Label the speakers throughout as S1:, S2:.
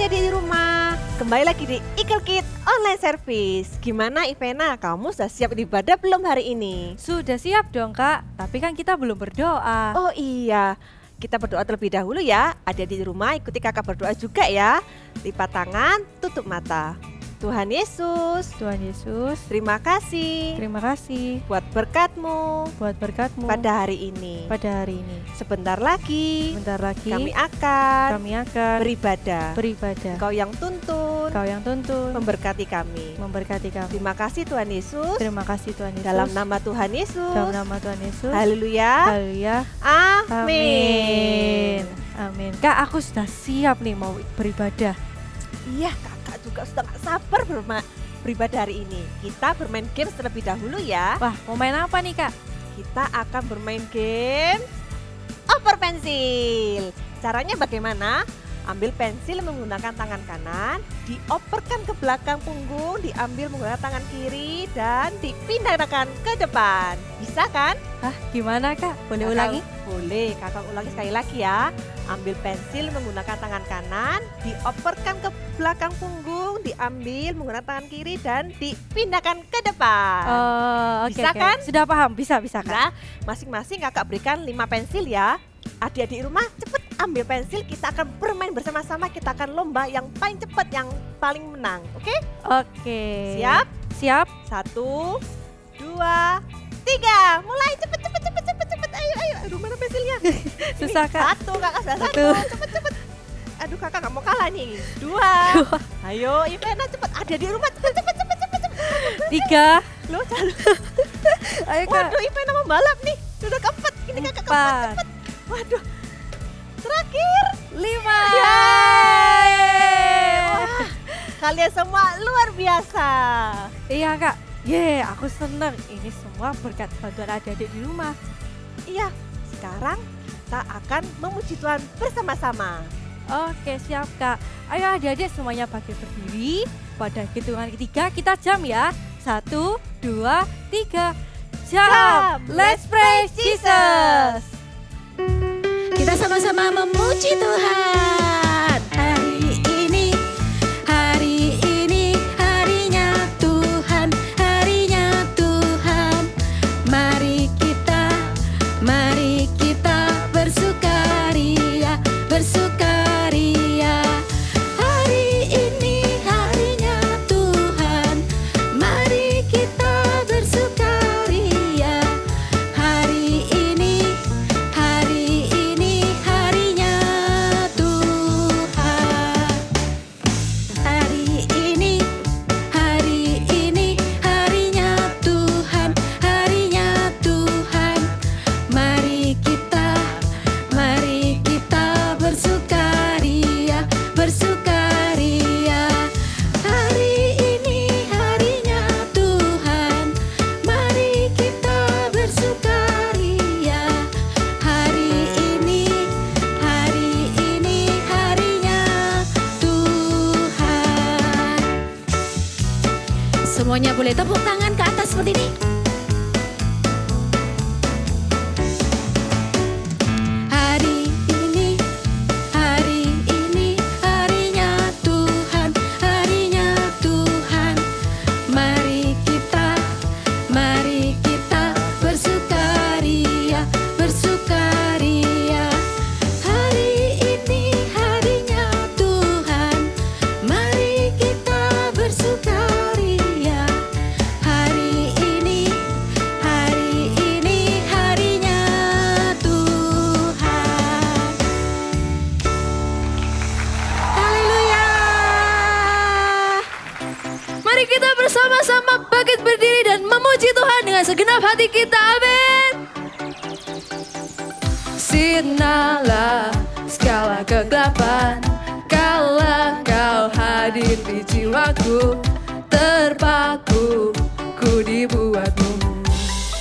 S1: adik-adik di rumah, kembali lagi di Ikal Kid Online Service. Gimana Ivena, kamu sudah siap ibadah belum hari ini?
S2: Sudah siap dong Kak, tapi kan kita belum berdoa.
S1: Oh iya, kita berdoa terlebih dahulu ya. Adik-adik di rumah ikuti kakak berdoa juga ya. Lipat tangan, tutup mata. Tuhan Yesus, terima kasih
S2: Terima kasih
S1: buat berkat-Mu
S2: buat berkat-Mu
S1: pada hari ini. Sebentar lagi kami akan beribadah. Engkau yang tuntun, memberkati kami. Terima kasih Tuhan Yesus. Dalam nama Tuhan Yesus. Haleluya. Amin.
S2: Kak, aku sudah siap nih mau beribadah.
S1: Iya, kakak juga sudah gak sabar beribadah hari ini. Kita bermain games terlebih dahulu ya.
S2: Wah, mau main apa nih Kak?
S1: Kita akan bermain game oper pensil. Caranya bagaimana? Ambil pensil menggunakan tangan kanan, dioperkan ke belakang punggung, diambil menggunakan tangan kiri, dan dipindahkan ke depan. Bisa kan?
S2: Hah, gimana Kak? Boleh ulangi?
S1: Boleh, kakak ulangi sekali lagi ya. Ambil pensil menggunakan tangan kanan, dioperkan ke belakang punggung, diambil menggunakan tangan kiri, dan dipindahkan ke depan. Bisa kan?
S2: Sudah paham, bisa Kak.
S1: Nah, masing-masing kakak berikan 5 pensil ya. Adik-adik rumah cepet ambil pensil, kita akan bermain bersama-sama, kita akan lomba yang paling cepat, yang paling menang. Oke? Siap?
S2: Siap.
S1: 1, 2, 3. Mulai cepet. Ayo. Aduh, mana pensilnya?
S2: Susah Kak.
S1: 1, kakak sudah 1. Cepet. Aduh, kakak gak mau kalah nih. 2. Ayo, Ivena cepet. Adik-adik rumah cepet.
S2: 3.
S1: Loh,
S2: Ayo Kak.
S1: waduh, Ivena membalap nih. Sudah keempat. Ini kakak keempat, cepet. Waduh. Terakhir
S2: 5.
S1: Wah, kalian semua luar biasa.
S2: Iya Kak. Aku seneng. Ini semua berkat bantuan adik-adik di rumah.
S1: Iya, sekarang kita akan memuji Tuhan bersama-sama.
S2: Oke, siap Kak. Ayo adik-adik semuanya bagi berdiri. Pada hitungan ketiga kita jam ya. 1, 2, 3. Jam. Let's praise Jesus.
S3: Kita sama-sama memuji Tuhan. Hari ini harinya Tuhan, harinya Tuhan. Mari kita bersukaria. Hari ini harinya Tuhan. Mari kita bersukaria. Hari ini harinya Tuhan. Hari ini harinya Tuhan, harinya Tuhan. Mari kita bersukaria. Hari ini harinya Tuhan. Mari kita bersukaria. Hari ini harinya Tuhan. Semuanya boleh tepuk tangan ke atas seperti ini. Hari ini harinya Tuhan, harinya Tuhan. Mari kita bersukaria. Hari ini harinya Tuhan. Mari kita bersukaria. Hari ini harinya Tuhan. Haleluya. Mari kita bersama-sama bangkit berdiri dan memuji Tuhan dengan segenap hati kita. Amin. Sirnalah segala kegelapan, kala kau hadir di jiwaku, terpaku ku dibuatmu.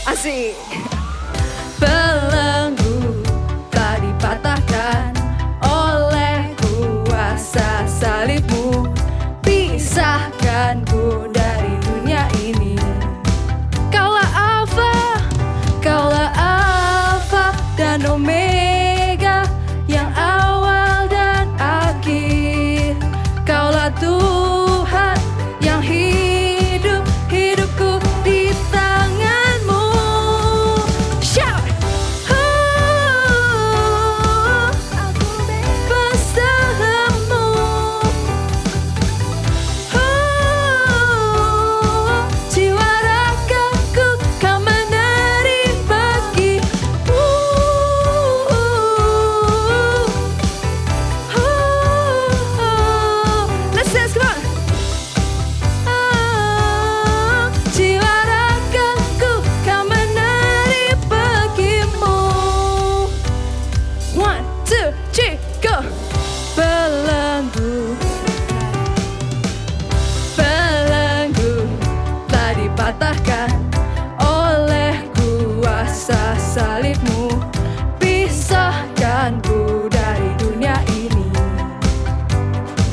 S3: Asik. Belenggu tak dipatahkan oleh kuasa salibmu, pisahkanku dari dunia ini. Kaulah Alfa dan Omega, yang awal dan akhir. patahkan oleh kuasa salibmu. Pisahkanku dari dunia ini.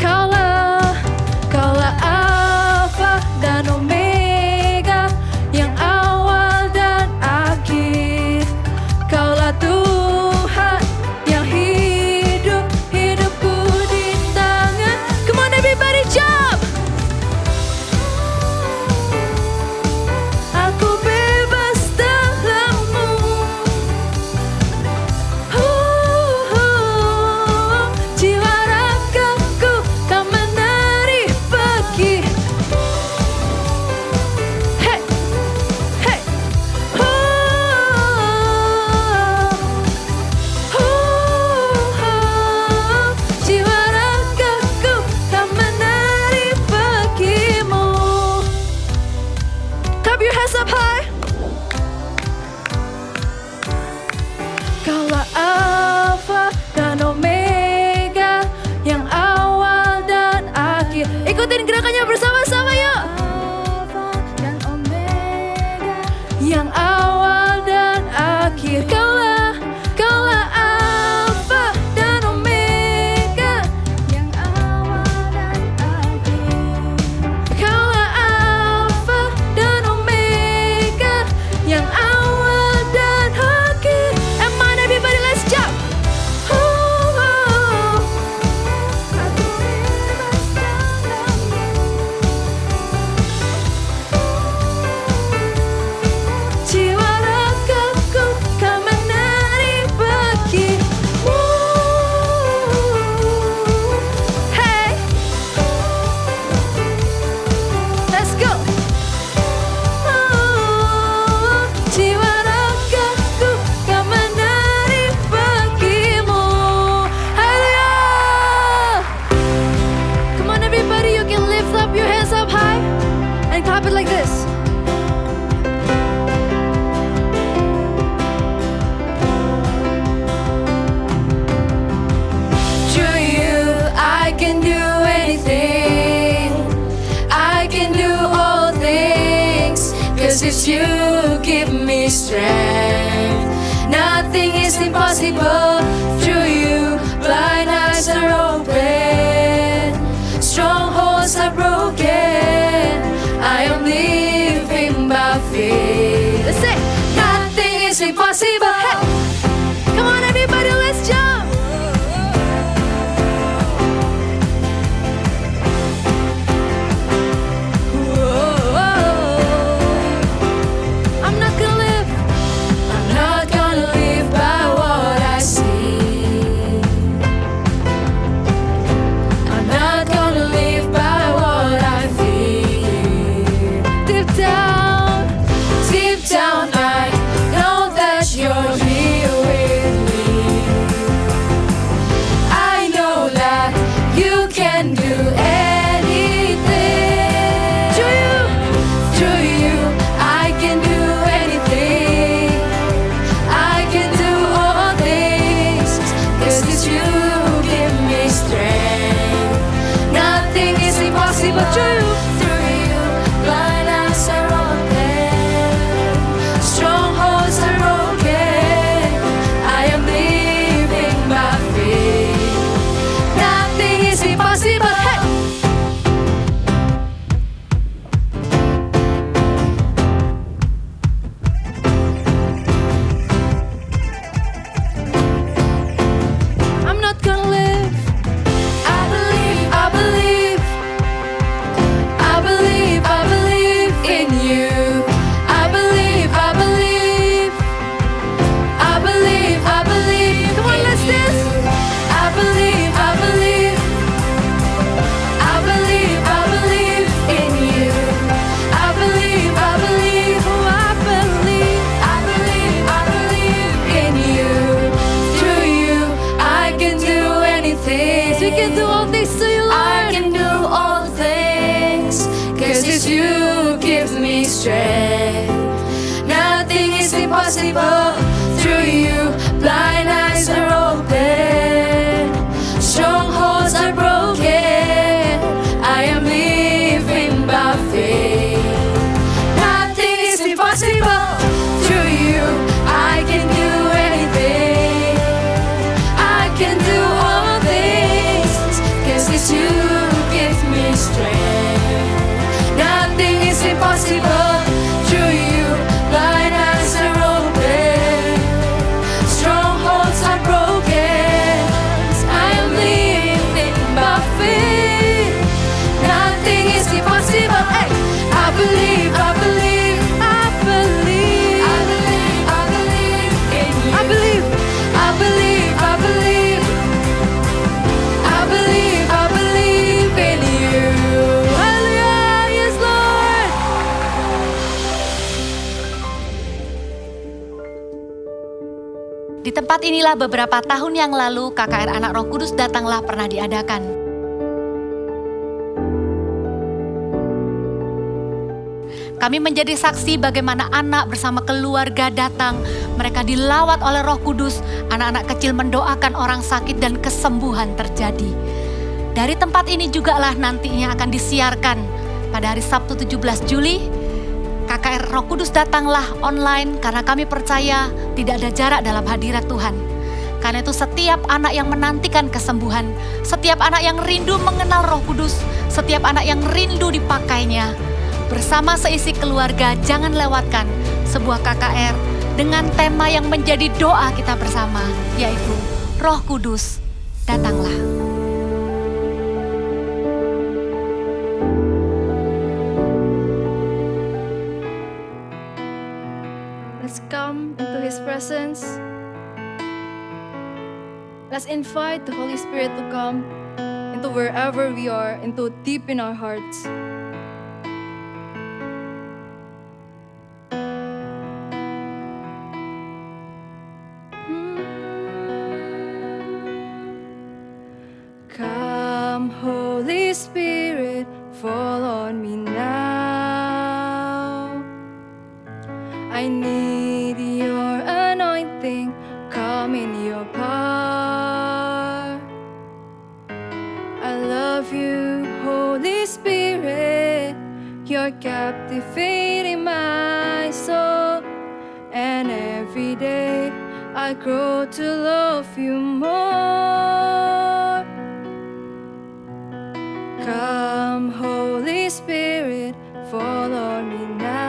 S3: Kaulah Alfa dan Omega, yang awal dan akhir. Kaulah Tuhan yang hidup, hidupku di tangan. Come on everybody jump. Aku bebas dalam-Mu. Jiwa ragaku Kau menarik pergi. Hey, hey. Jiwa ragaku Kau menarik pergi-Mu. Clap your hands up high. Kaulah Alfa dan Omega, yang awal dan akhir. Ikutin gerakannya bersama-sama yuk. Alfa dan Omega, yang awal dan akhir. Kaulah Alfa dan Omega, yang awal dan akhir. Kaulah Alfa dan Omega, yang awal dan akhir. Come on everybody, let's jump. Aku bebas dalam-Mu. Jiwa ragaku Kau menarik pergi-Mu. Hey, let's go. Jiwa ragaku Kau menarik pergi-Mu. Hallelujah. Come on everybody, you can lift up your hands up high and clap it like this. Through you I can do anything. I can do all things, 'cause it's you give me strength. Nothing is impossible. Through you blind eyes are open, strongholds are broken. I am living by faith. Let's say nothing is impossible. Hey. Come on everybody, let's jump. I'm not gonna live by what I see. I'm not gonna live by what I feel. Deep down, I know that you're here with me. I know that you can do anything. Through you, I can do anything. I can do all things, 'cause it's you give me strength. Nothing is impossible. Through you, blind eyes are open, strongholds are broken. I am living by faith. Nothing is impossible. Hey. I'm not gonna live. I believe in you. I believe. Come on, let's dance. I believe in you. I believe. Oh, I believe in you. Through you, I can do anything. You can do all things through you, Lord. I can do all things, 'cause it's you gives me strength. Nothing is impossible. Through you, blind eyes are open, strongholds are broken. I am living by faith.
S4: Di tempat inilah beberapa tahun yang lalu KKR Anak Roh Kudus Datanglah pernah diadakan. Kami menjadi saksi bagaimana anak bersama keluarga datang, mereka dilawat oleh Roh Kudus, anak-anak kecil mendoakan orang sakit dan kesembuhan terjadi. Dari tempat ini jugalah nantinya akan disiarkan pada hari Sabtu 17 Juli, KKR Roh Kudus Datanglah online karena kami percaya tidak ada jarak dalam hadirat Tuhan. Karena itu setiap anak yang menantikan kesembuhan, setiap anak yang rindu mengenal Roh Kudus, setiap anak yang rindu dipakainya, bersama seisi keluarga jangan lewatkan sebuah KKR dengan tema yang menjadi doa kita bersama, yaitu Roh Kudus Datanglah.
S3: Let's come into His presence. Let's invite the Holy Spirit to come into wherever we are, into deep in our hearts. Come, Holy Spirit, fall on me now. I need your anointing, come in your power. I love you, Holy Spirit, you're captivating my soul. And every day I grow to love you more. Come, Holy Spirit, fall on me now.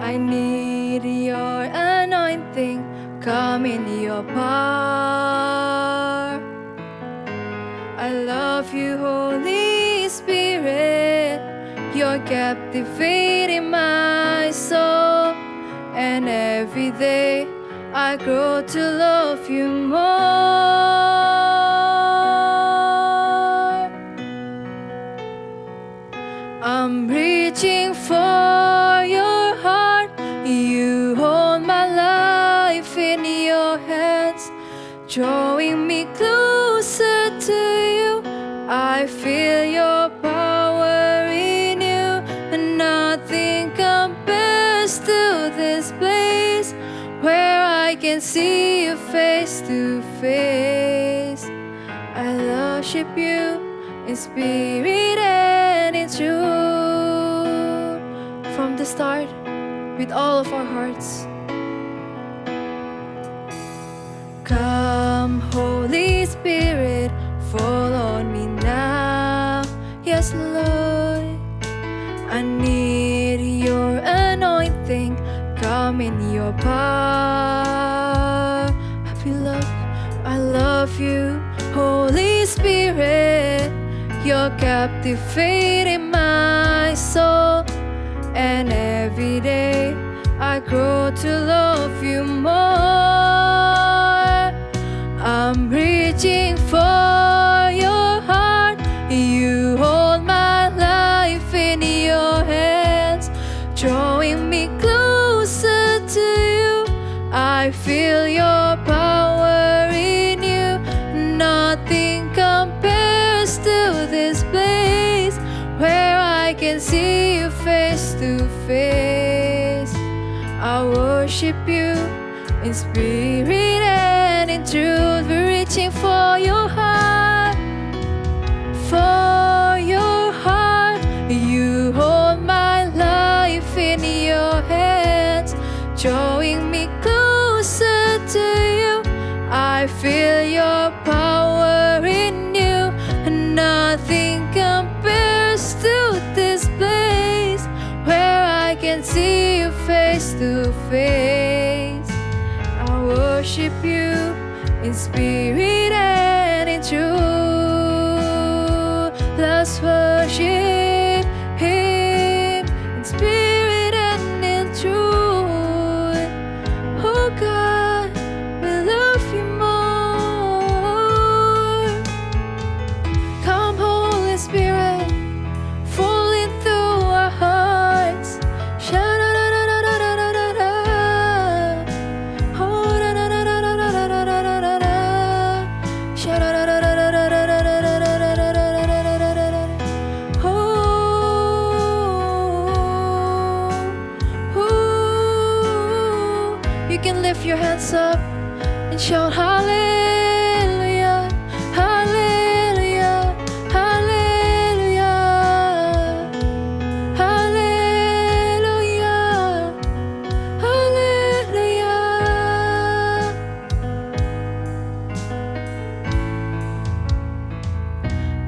S3: I need your anointing, come in your power. I love you, Holy Spirit, you're captivating my soul. And every day I grow to love you more. I'm reaching for your heart. You hold my life in your hands, drawing me closer to you. I feel your power in you, and nothing compares to this place where I can see you face to face. I worship you in spirit and in truth. From the start, with all of our hearts. Come, Holy Spirit, fall on me now. Yes, Lord, I need your anointing, come in your power. I love you, Holy Spirit, you're captivating my soul. And every day I grow to love you more. I'm reaching for your heart. You hold my life in your hands, drawing me closer to you. I feel your power in you. Nothing compares to this place where I can see you face to face. I worship you in spirit and in truth. We're reaching for your heart, for your heart. You hold my life in your hands, drawing me closer to you. I feel your power in you, and nothing compares to this place where I can see you face to face. I worship you in spirit and in truth. Let's worship Him in spirit and in truth. Oh God, we love you more. Come, Holy Spirit, fall into our hearts. Sha-da-da-da-da-da-da-da-da. your hands up and shout hallelujah, hallelujah, hallelujah, hallelujah, hallelujah.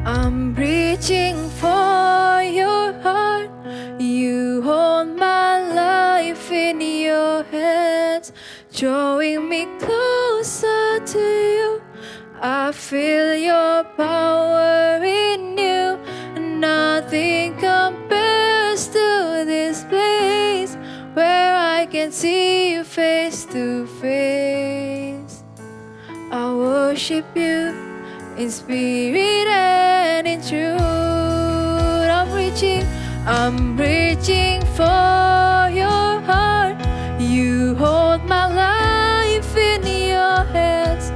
S3: I'm reaching for your heart. You hold my life in your hands, drawing me closer to you. I feel your power in you. Nothing compares to this place where I can see you face to face. I worship you in spirit and in truth. I'm reaching for your heart. You hold my life in your hands,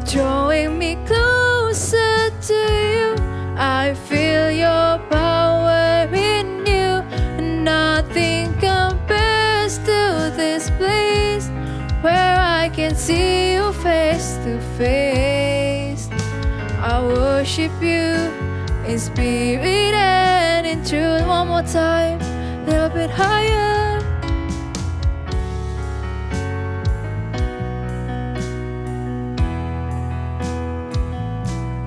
S3: drawing me closer to you. I feel your power in you. Nothing compares to this place where I can see you face to face. I worship you in spirit and in truth. One more time, a little bit higher.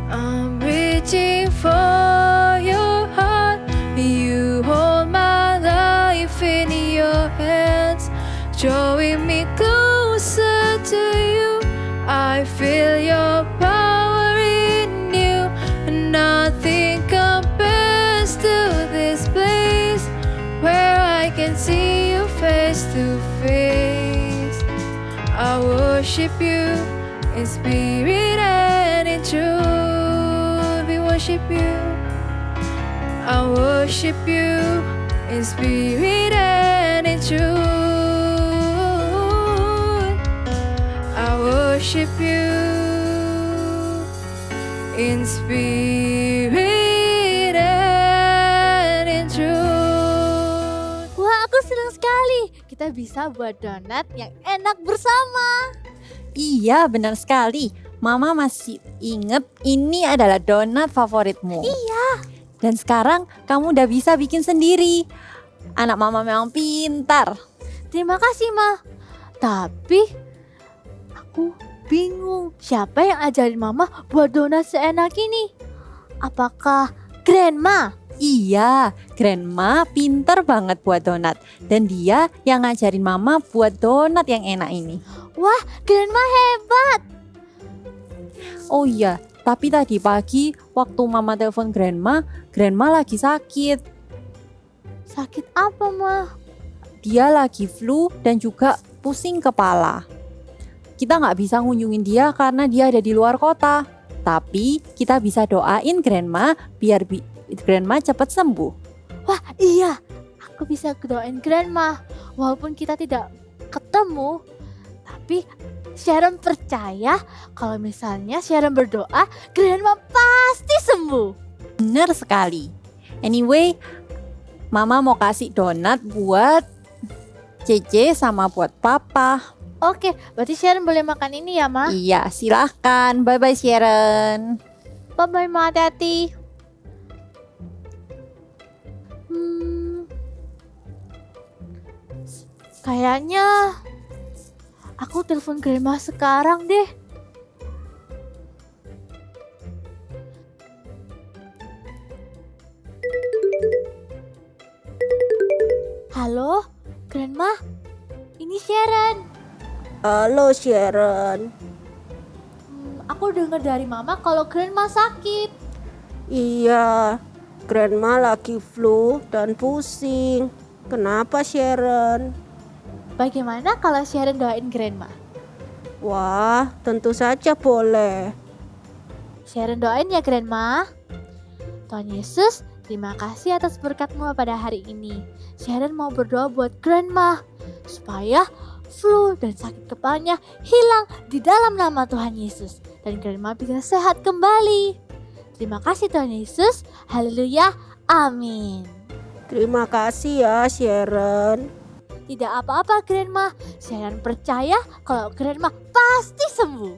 S3: I'm reaching for your heart. You hold my life in your hands, drawing me closer to you. I feel your power in you. Nothing compares to this place where I can see you face to face. I worship you in spirit and in truth. We worship you. I worship you in spirit and in truth. I worship you in spirit and in truth.
S2: Wah, aku senang sekali. Kita bisa buat donat yang enak bersama.
S5: Iya, benar sekali. Mama masih inget ini adalah donat favoritmu.
S2: Iya.
S5: Dan sekarang kamu udah bisa bikin sendiri. Anak mama memang pintar.
S2: Terima kasih, Ma. Tapi aku bingung siapa yang ajarin Mama buat donat seenak ini. Apakah Grandma?
S5: Iya, Grandma pintar banget buat donat. Dan dia yang ngajarin Mama buat donat yang enak ini.
S2: Wah, Grandma hebat.
S5: Oh iya, tapi tadi pagi waktu Mama telepon Grandma, Grandma lagi sakit.
S2: Sakit apa, Ma?
S5: Dia lagi flu dan juga pusing kepala. Kita nggak bisa ngunjungin dia karena dia ada di luar kota. Tapi kita bisa doain Grandma biar Grandma cepat sembuh.
S2: Wah, iya. Aku bisa doain Grandma. Walaupun kita tidak ketemu, tapi Sharon percaya kalau misalnya Sharon berdoa, Grandma pasti sembuh.
S5: Bener sekali. Anyway, Mama mau kasih donat buat Cece sama buat Papa.
S2: Oke, berarti Sharon boleh makan ini ya, Ma?
S5: Iya, silahkan. Bye-bye Sharon.
S2: Bye-bye, Ma. Hati-hati. Kayaknya aku telepon Grandma sekarang deh. Halo, Grandma. Ini Sharon.
S6: Halo Sharon.
S2: Aku dengar dari Mama kalau Grandma sakit.
S6: Iya, Grandma lagi flu dan pusing. Kenapa Sharon?
S2: Bagaimana kalau Sharon doain Grandma?
S6: Wah, tentu saja boleh.
S2: Sharon doain ya Grandma. Tuhan Yesus, terima kasih atas berkat-Mu pada hari ini. Sharon mau berdoa buat Grandma supaya flu dan sakit kepalanya hilang di dalam nama Tuhan Yesus. Dan Grandma bisa sehat kembali. Terima kasih Tuhan Yesus. Haleluya. Amin.
S6: Terima kasih ya Sharon.
S7: Tidak apa-apa, Grandma. Sharon percaya kalau Grandma pasti sembuh.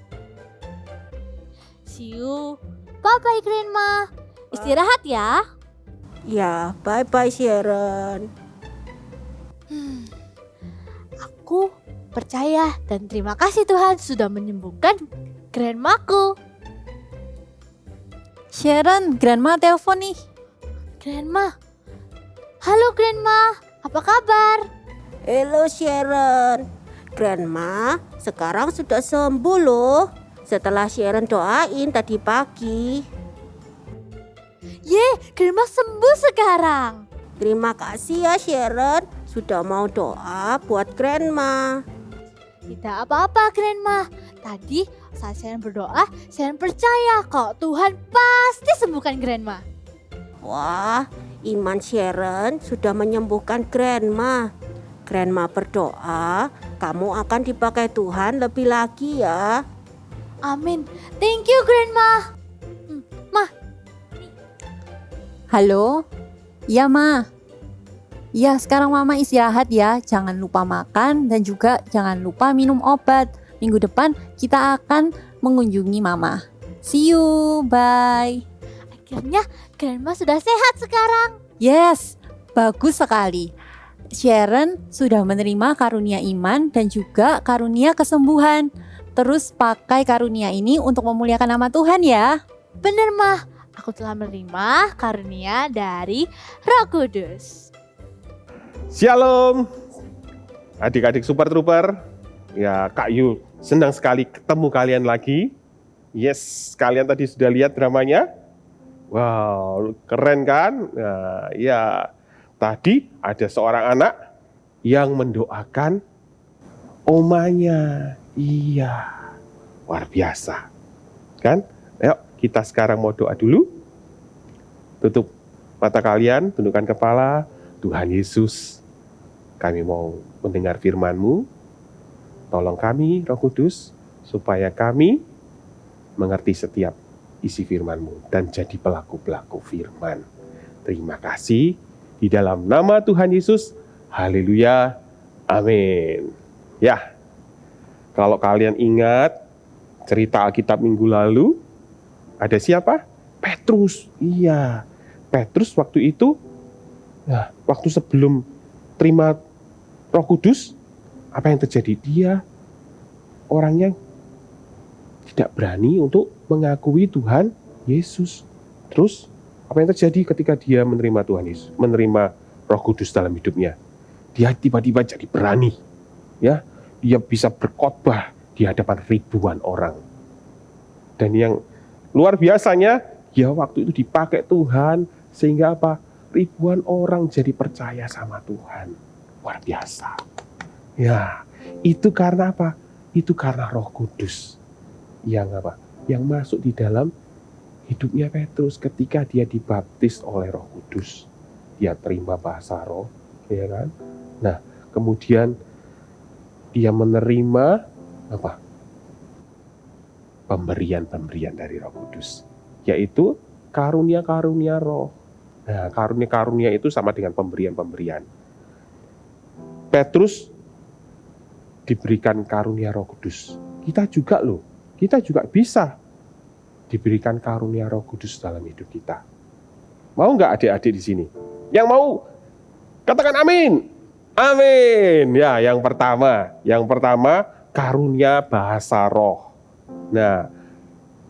S7: See you. Bye-bye, Grandma. Istirahat ya.
S6: Ya, bye-bye Sharon.
S7: Aku percaya dan terima kasih Tuhan sudah menyembuhkan Grandmaku.
S5: Sharon, Grandma telepon nih.
S7: Grandma. Halo Grandma, apa kabar?
S6: Halo Sharon. Grandma sekarang sudah sembuh loh. Setelah Sharon doain tadi pagi.
S7: Grandma sembuh sekarang.
S6: Terima kasih ya Sharon sudah mau doa buat Grandma.
S7: Tidak apa-apa Grandma. Tadi saat Sharon berdoa, Sharon percaya kalau Tuhan pasti sembuhkan Grandma.
S6: Wah, iman Sharon sudah menyembuhkan Grandma. Grandma berdoa, kamu akan dipakai Tuhan lebih lagi ya.
S7: Amin. Thank you Grandma.
S5: Halo? Iya, Ma. Iya, sekarang Mama istirahat ya. Jangan lupa makan dan juga jangan lupa minum obat. Minggu depan kita akan mengunjungi Mama. See you, bye.
S7: Akhirnya Grandma sudah sehat sekarang.
S5: Yes, bagus sekali. Sharon sudah menerima karunia iman dan juga karunia kesembuhan. Terus pakai karunia ini untuk memuliakan nama Tuhan ya.
S7: Bener Mah, aku telah menerima karunia dari Roh Kudus.
S8: Shalom, adik-adik Super Trooper. Ya, Kak Yu senang sekali ketemu kalian lagi. Yes, kalian tadi sudah lihat dramanya. Wow, keren kan? Nah, ya, tadi ada seorang anak yang mendoakan omanya. Iya, luar biasa. Kan? Ayo, kita sekarang mau doa dulu. Tutup mata kalian, tundukkan kepala. Tuhan Yesus, kami mau mendengar firman-Mu. Tolong kami, Roh Kudus, supaya kami mengerti setiap isi firman-Mu dan jadi pelaku-pelaku firman. Terima kasih. Di dalam nama Tuhan Yesus, haleluya, amin. Ya, kalau kalian ingat cerita Alkitab minggu lalu, ada siapa? Petrus. Iya, Petrus waktu itu, nah, waktu sebelum terima Roh Kudus, apa yang terjadi? Dia orangnya tidak berani untuk mengakui Tuhan Yesus. Terus apa yang terjadi ketika dia menerima Tuhan Yesus, menerima Roh Kudus dalam hidupnya? Dia tiba-tiba jadi berani, ya. Dia bisa berkhotbah di hadapan ribuan orang. Dan yang luar biasanya, ya waktu itu dipakai Tuhan sehingga apa? Ribuan orang jadi percaya sama Tuhan. Luar biasa. Ya, itu karena apa? Itu karena Roh Kudus yang apa? Yang masuk di dalam hidupnya Petrus ketika dia dibaptis oleh Roh Kudus. Dia terima bahasa roh, ya kan? Nah, kemudian dia menerima apa? Pemberian-pemberian dari Roh Kudus, yaitu karunia-karunia roh. Nah, karunia-karunia itu sama dengan pemberian-pemberian. Petrus diberikan karunia Roh Kudus. Kita juga loh, kita juga bisa diberikan karunia Roh Kudus dalam hidup kita. Mau nggak adik-adik di sini? Yang mau, katakan amin. Amin. Ya, yang pertama karunia bahasa roh. Nah,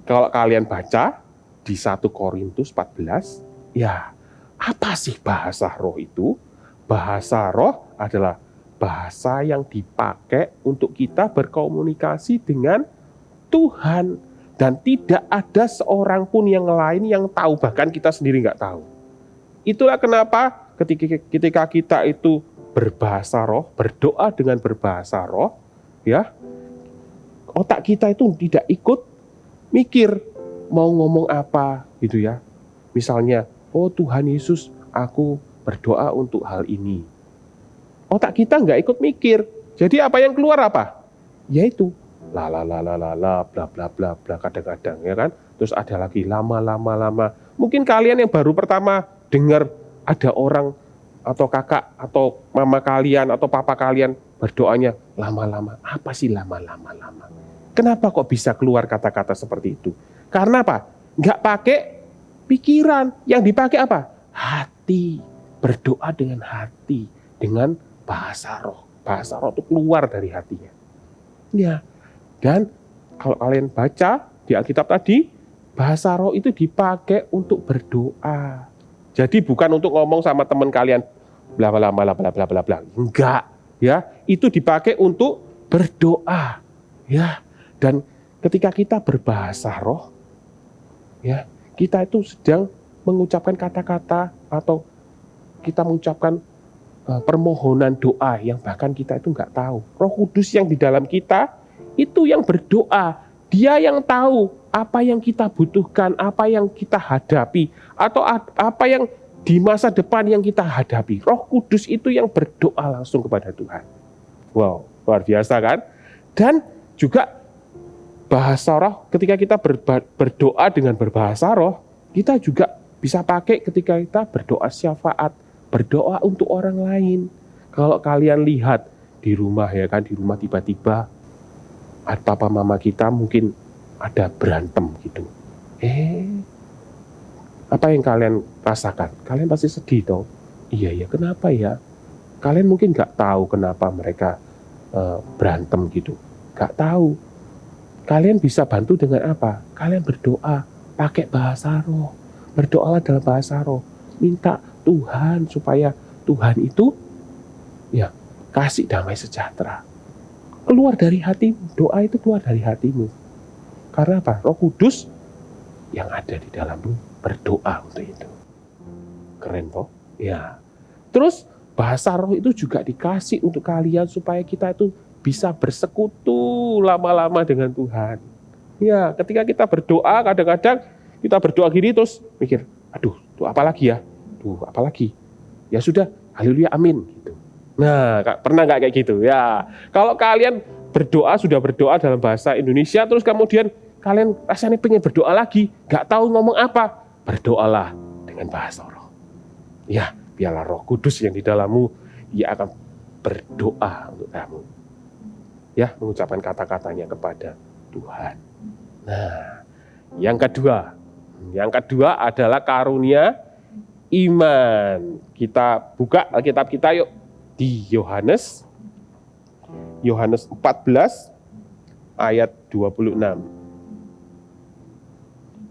S8: kalau kalian baca di 1 Korintus 14, ya, apa sih bahasa roh itu? Bahasa roh adalah bahasa yang dipakai untuk kita berkomunikasi dengan Tuhan. Dan tidak ada seorang pun yang lain yang tahu, bahkan kita sendiri nggak tahu. Itulah kenapa ketika kita itu berbahasa roh, berdoa dengan berbahasa roh, ya, otak kita itu tidak ikut mikir mau ngomong apa gitu ya. Misalnya, oh Tuhan Yesus, aku berdoa untuk hal ini. Otak kita nggak ikut mikir. Jadi apa yang keluar apa? Yaitu la bla bla bla bla kadang-kadang, ya kan. Terus ada lagi lama. Mungkin kalian yang baru pertama dengar ada orang atau kakak atau mama kalian atau papa kalian berdoanya lama-lama. Apa sih lama-lama? Kenapa kok bisa keluar kata-kata seperti itu? Karena apa? Nggak pakai pikiran. Yang dipakai apa? Hati. Berdoa dengan hati. Dengan bahasa roh. Bahasa roh itu keluar dari hatinya. Ya. Dan kalau kalian baca di Alkitab tadi, bahasa roh itu dipakai untuk berdoa. Jadi bukan untuk ngomong sama teman kalian bla bla bla bla bla bla bla. Enggak, ya. Itu dipakai untuk berdoa. Ya. Dan ketika kita berbahasa roh, ya, kita itu sedang mengucapkan kata-kata atau kita mengucapkan permohonan doa yang bahkan kita itu enggak tahu. Roh Kudus yang di dalam kita itu yang berdoa. Dia yang tahu apa yang kita butuhkan, apa yang kita hadapi, atau apa yang di masa depan yang kita hadapi. Roh Kudus itu yang berdoa langsung kepada Tuhan. Wow, luar biasa kan? Dan juga bahasa roh, ketika kita berdoa dengan berbahasa roh, kita juga bisa pakai ketika kita berdoa syafaat, berdoa untuk orang lain. Kalau kalian lihat di rumah ya kan, di rumah tiba-tiba papa mama kita mungkin ada berantem gitu. Apa yang kalian rasakan? Kalian pasti sedih toh. Iya, kenapa ya? Kalian mungkin gak tahu kenapa mereka berantem gitu. Gak tahu. Kalian bisa bantu dengan apa? Kalian berdoa pakai bahasa roh. Berdoalah dalam bahasa roh. Minta Tuhan supaya Tuhan itu ya kasih damai sejahtera. Keluar dari hatimu, doa itu keluar dari hatimu. Karena apa? Roh Kudus yang ada di dalammu berdoa untuk itu. Keren toh? Ya. Terus bahasa roh itu juga dikasih untuk kalian supaya kita itu bisa bersekutu lama-lama dengan Tuhan. Ya, ketika kita berdoa kadang-kadang kita berdoa gini terus mikir, aduh, tuh apa lagi ya? Tuh, apa lagi? Ya sudah, haleluya, amin gitu. Nah, pernah nggak kayak gitu? Ya, kalau kalian sudah berdoa dalam bahasa Indonesia, terus kemudian kalian rasanya pengen berdoa lagi, nggak tahu ngomong apa, berdoalah dengan bahasa roh. Ya, biarlah Roh Kudus yang di dalammu, Dia akan berdoa untuk kamu. Ya, mengucapkan kata-katanya kepada Tuhan. Nah, yang kedua adalah karunia iman. Kita buka Alkitab kita yuk. Di Yohanes 14 ayat 26.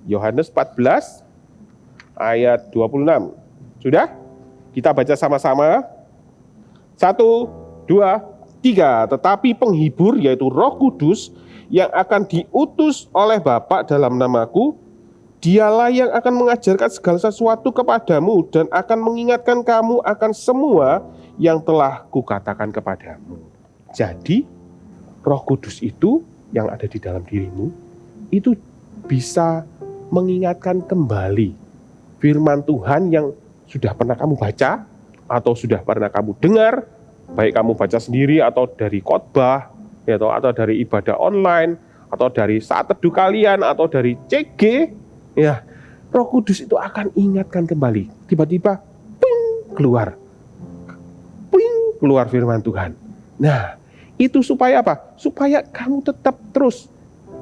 S8: Yohanes 14 ayat 26. Sudah? Kita baca sama-sama. 1, 2, 3. Tetapi penghibur yaitu Roh Kudus yang akan diutus oleh Bapa dalam namaku, Dialah yang akan mengajarkan segala sesuatu kepadamu dan akan mengingatkan kamu akan semua yang telah kukatakan kepadamu. Jadi, Roh Kudus itu yang ada di dalam dirimu, itu bisa mengingatkan kembali firman Tuhan yang sudah pernah kamu baca, atau sudah pernah kamu dengar, baik kamu baca sendiri atau dari khotbah, atau dari ibadah online, atau dari saat teduh kalian, atau dari CG, ya, Roh Kudus itu akan ingatkan kembali. Tiba-tiba, ping, keluar firman Tuhan. Nah, itu supaya apa? Supaya kamu tetap terus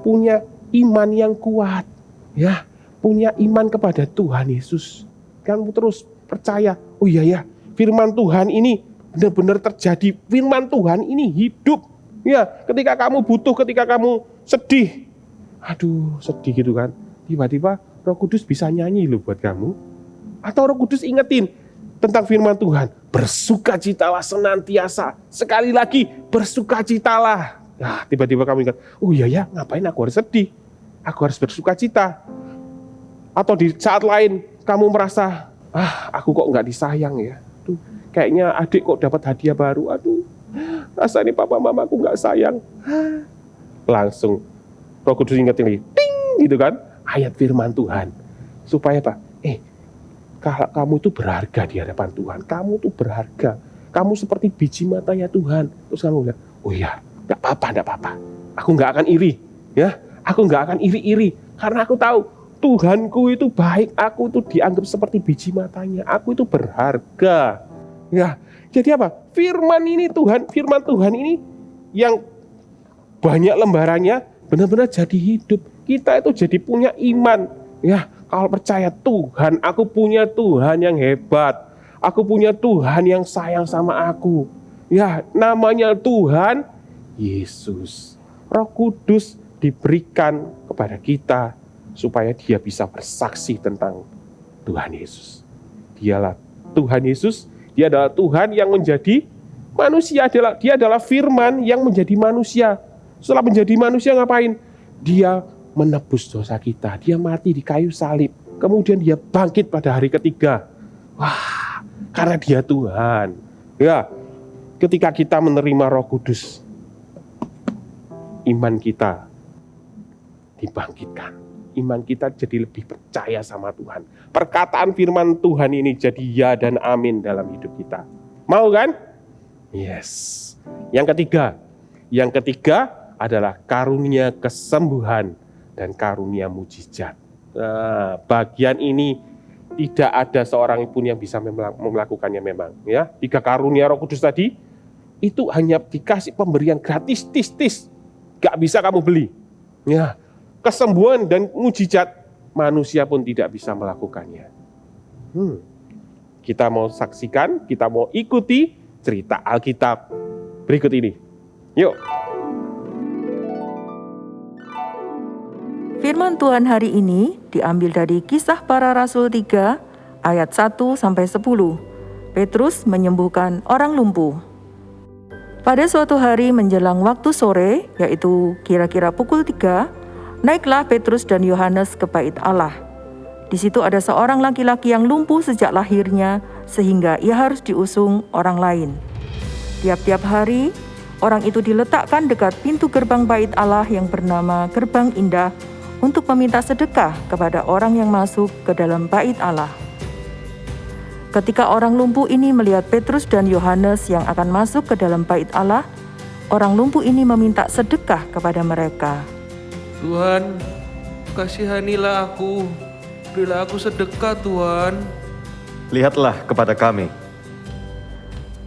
S8: punya iman yang kuat, ya, punya iman kepada Tuhan Yesus. Kamu terus percaya, oh iya ya, firman Tuhan ini benar-benar terjadi. Firman Tuhan ini hidup. Ya, ketika kamu butuh, ketika kamu sedih, aduh sedih gitu kan, tiba-tiba Roh Kudus bisa nyanyi loh buat kamu. Atau Roh Kudus ingetin tentang firman Tuhan. Bersukacitalah senantiasa. Sekali lagi, bersukacitalah. Nah, tiba-tiba kamu ingat, oh iya ya, ngapain aku harus sedih? Aku harus bersukacita. Atau di saat lain, kamu merasa, aku kok nggak disayang ya. Tuh, kayaknya adik kok dapat hadiah baru. Aduh, rasanya papa mamaku nggak sayang. Langsung Roh Kudus ingetin lagi, ting, gitu kan. Ayat firman Tuhan. Supaya apa? Kalau kamu itu berharga di hadapan Tuhan. Kamu itu berharga. Kamu seperti biji matanya Tuhan. Terus kamu bilang, oh iya, gak apa-apa. Aku gak akan iri. Ya, aku gak akan iri-iri. Karena aku tahu, Tuhanku itu baik. Aku itu dianggap seperti biji matanya. Aku itu berharga. Ya, jadi apa? Firman Tuhan ini yang banyak lembarannya benar-benar jadi hidup. Kita itu jadi punya iman. Ya, kalau percaya Tuhan, aku punya Tuhan yang hebat. Aku punya Tuhan yang sayang sama aku. Ya, namanya Tuhan Yesus. Roh Kudus diberikan kepada kita supaya dia bisa bersaksi tentang Tuhan Yesus. Dialah Tuhan Yesus, dia adalah Tuhan yang menjadi manusia, dia adalah firman yang menjadi manusia. Setelah menjadi manusia ngapain? Dia menebus dosa kita, dia mati di kayu salib. Kemudian dia bangkit pada hari ketiga. Wah, karena dia Tuhan. Ya, ketika kita menerima Roh Kudus, iman kita dibangkitkan. Iman kita jadi lebih percaya sama Tuhan. Perkataan firman Tuhan ini jadi ya dan amin dalam hidup kita. Mau kan? Yes. Yang ketiga adalah karunia kesembuhan dan karunia mujizat. Nah, bagian ini tidak ada seorang pun yang bisa melakukannya memang. Ya, 3 karunia Roh Kudus tadi itu hanya dikasih pemberian gratis, tis. Gak bisa kamu beli. Ya, kesembuhan dan mujizat manusia pun tidak bisa melakukannya. Kita mau saksikan, kita mau ikuti cerita Alkitab berikut ini. Yuk.
S9: Firman Tuhan hari ini diambil dari Kisah Para Rasul 3 ayat 1-10. Petrus menyembuhkan orang lumpuh. Pada suatu hari menjelang waktu sore, yaitu kira-kira pukul 3, naiklah Petrus dan Yohanes ke bait Allah. Di situ ada seorang laki-laki yang lumpuh sejak lahirnya, sehingga ia harus diusung orang lain. Tiap-tiap hari, orang itu diletakkan dekat pintu gerbang bait Allah yang bernama Gerbang Indah untuk meminta sedekah kepada orang yang masuk ke dalam bait Allah. Ketika orang lumpuh ini melihat Petrus dan Yohanes yang akan masuk ke dalam bait Allah, orang lumpuh ini meminta sedekah kepada mereka.
S10: Tuhan, kasihanilah aku, berilah aku sedekah Tuhan.
S11: Lihatlah kepada kami.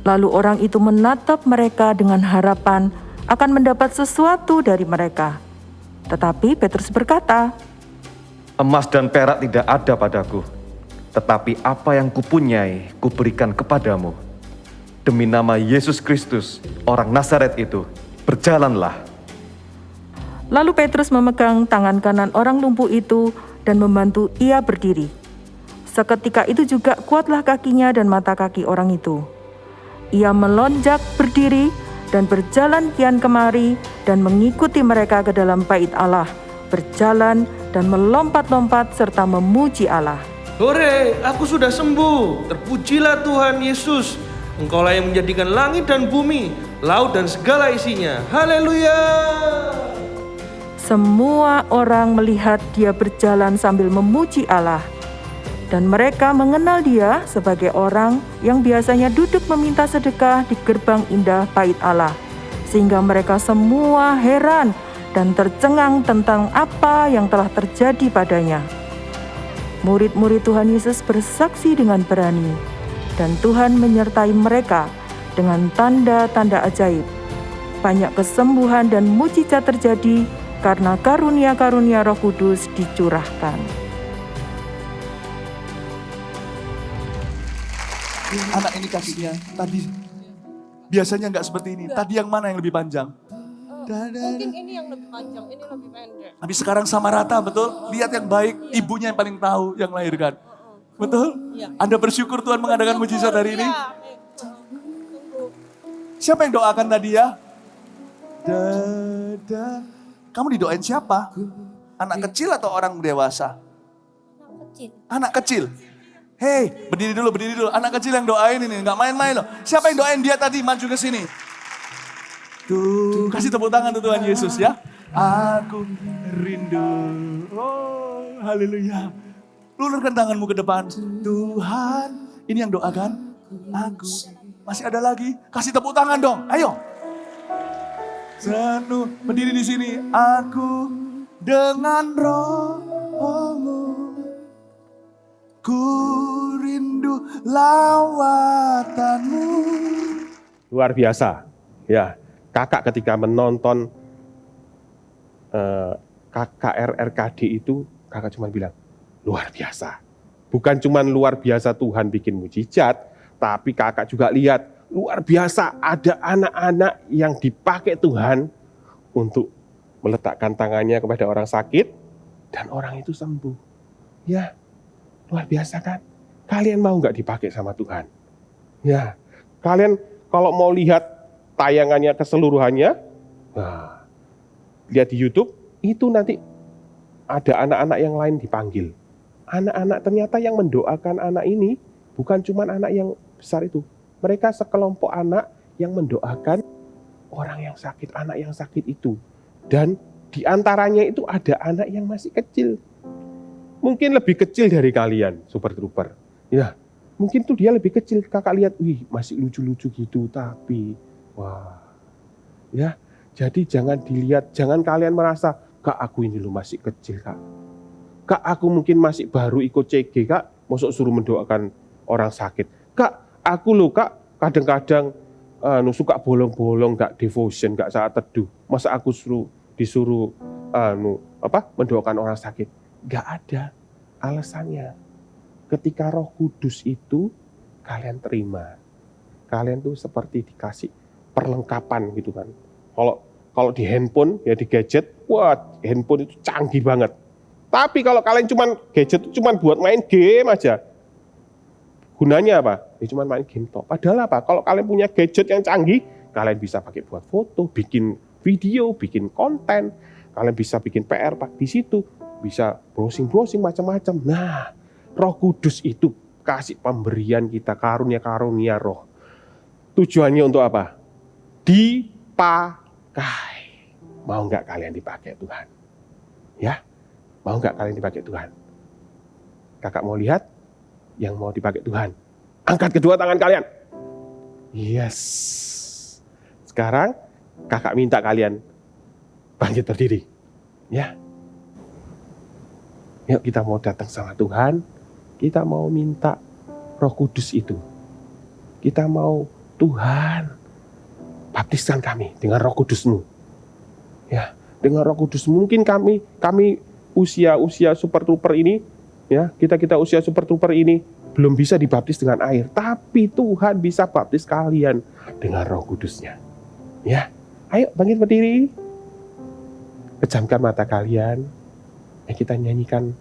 S9: Lalu orang itu menatap mereka dengan harapan akan mendapat sesuatu dari mereka. Tetapi Petrus berkata,
S11: Emas dan perak tidak ada padaku, tetapi apa yang kupunyai, kuberikan kepadamu. Demi nama Yesus Kristus, orang Nazaret itu, berjalanlah.
S9: Lalu Petrus memegang tangan kanan orang lumpuh itu dan membantu ia berdiri. Seketika itu juga kuatlah kakinya dan mata kaki orang itu. Ia melonjak berdiri dan berjalan kian kemari dan mengikuti mereka ke dalam bait Allah, berjalan dan melompat-lompat serta memuji Allah.
S10: Hore, aku sudah sembuh. Terpujilah Tuhan Yesus. Engkaulah yang menjadikan langit dan bumi, laut dan segala isinya. Haleluya.
S9: Semua orang melihat dia berjalan sambil memuji Allah. Dan mereka mengenal dia sebagai orang yang biasanya duduk meminta sedekah di gerbang indah bait Allah. Sehingga mereka semua heran dan tercengang tentang apa yang telah terjadi padanya. Murid-murid Tuhan Yesus bersaksi dengan berani, dan Tuhan menyertai mereka dengan tanda-tanda ajaib. Banyak kesembuhan dan mujizat terjadi karena karunia-karunia Roh Kudus dicurahkan.
S12: Anak ini kakinya tadi biasanya nggak seperti ini. Tadi yang mana yang lebih panjang?
S1: Mungkin ini yang lebih panjang, ini lebih pendek.
S12: Tapi sekarang sama rata, betul? Lihat yang baik, ibunya yang paling tahu yang melahirkan. Betul? Anda bersyukur Tuhan mengadakan mujizat hari ini? Siapa yang doakan tadi ya? Kamu didoain siapa? Anak kecil atau orang dewasa? Anak kecil. Hei, berdiri dulu. Anak kecil yang doain ini, nggak main-main loh. Siapa yang doain dia tadi? Maju ke sini. Tuh, kasih tepuk tangan tuh Tuhan Yesus ya. Aku rindu. Oh, haleluya. Lulurkan tanganmu ke depan. Tuhan, ini yang doakan. Aku. Masih ada lagi? Kasih tepuk tangan dong. Ayo. Satu, berdiri di sini. Aku dengan rohmu. Ku rindu rindu lawatanmu.
S8: Luar biasa. Ya, kakak ketika menonton KKR-RKD itu, kakak cuma bilang, luar biasa. Bukan cuma luar biasa Tuhan bikin mujizat, tapi kakak juga lihat, luar biasa ada anak-anak yang dipakai Tuhan untuk meletakkan tangannya kepada orang sakit, dan orang itu sembuh. Ya, luar biasa kan? Kalian mau nggak dipakai sama Tuhan? Ya, kalian kalau mau lihat tayangannya keseluruhannya, nah, lihat di YouTube, itu nanti ada anak-anak yang lain dipanggil. Anak-anak ternyata yang mendoakan anak ini bukan cuma anak yang besar itu. Mereka sekelompok anak yang mendoakan orang yang sakit, anak yang sakit itu. Dan di antaranya itu ada anak yang masih kecil. Mungkin lebih kecil dari kalian, Super Trooper. Ya, mungkin tuh dia lebih kecil. Kakak lihat, wih masih lucu-lucu gitu, tapi wah. Ya, jadi jangan dilihat, jangan kalian merasa, Kak aku ini loh masih kecil Kak. Kak aku mungkin masih baru ikut CG Kak, masuk suruh mendoakan orang sakit. Kak aku loh Kak kadang-kadang suka bolong-bolong, gak devotion, gak saat teduh. Masa aku disuruh mendoakan orang sakit? Gak ada alasannya. Ketika Roh Kudus itu kalian terima, kalian tuh seperti dikasih perlengkapan gitu kan. Kalau di handphone ya di gadget, wah handphone itu canggih banget. Tapi kalau kalian gadget itu cuma buat main game aja, gunanya apa? Ya cuma main game toh. Padahal apa? Kalau kalian punya gadget yang canggih, kalian bisa pakai buat foto, bikin video, bikin konten. Kalian bisa bikin PR di situ, bisa browsing macam-macam. Nah, Roh Kudus itu kasih pemberian kita, karunia-karunia roh. Tujuannya untuk apa? Dipakai. Mau nggak kalian dipakai Tuhan? Ya, mau nggak kalian dipakai Tuhan? Kakak mau lihat yang mau dipakai Tuhan. Angkat kedua tangan kalian. Yes. Sekarang kakak minta kalian bangkit berdiri. Ya. Yuk kita mau datang sama Tuhan. Kita mau minta Roh Kudus itu. Kita mau Tuhan baptiskan kami dengan Roh Kudus-Mu. Ya, dengan Roh Kudus. Mungkin kami usia Super Trooper ini, ya, kita usia Super Trooper ini belum bisa dibaptis dengan air, tapi Tuhan bisa baptis kalian dengan Roh Kudus-Nya. Ya, ayo bangkit berdiri. Pejamkan mata kalian. Kita nyanyikan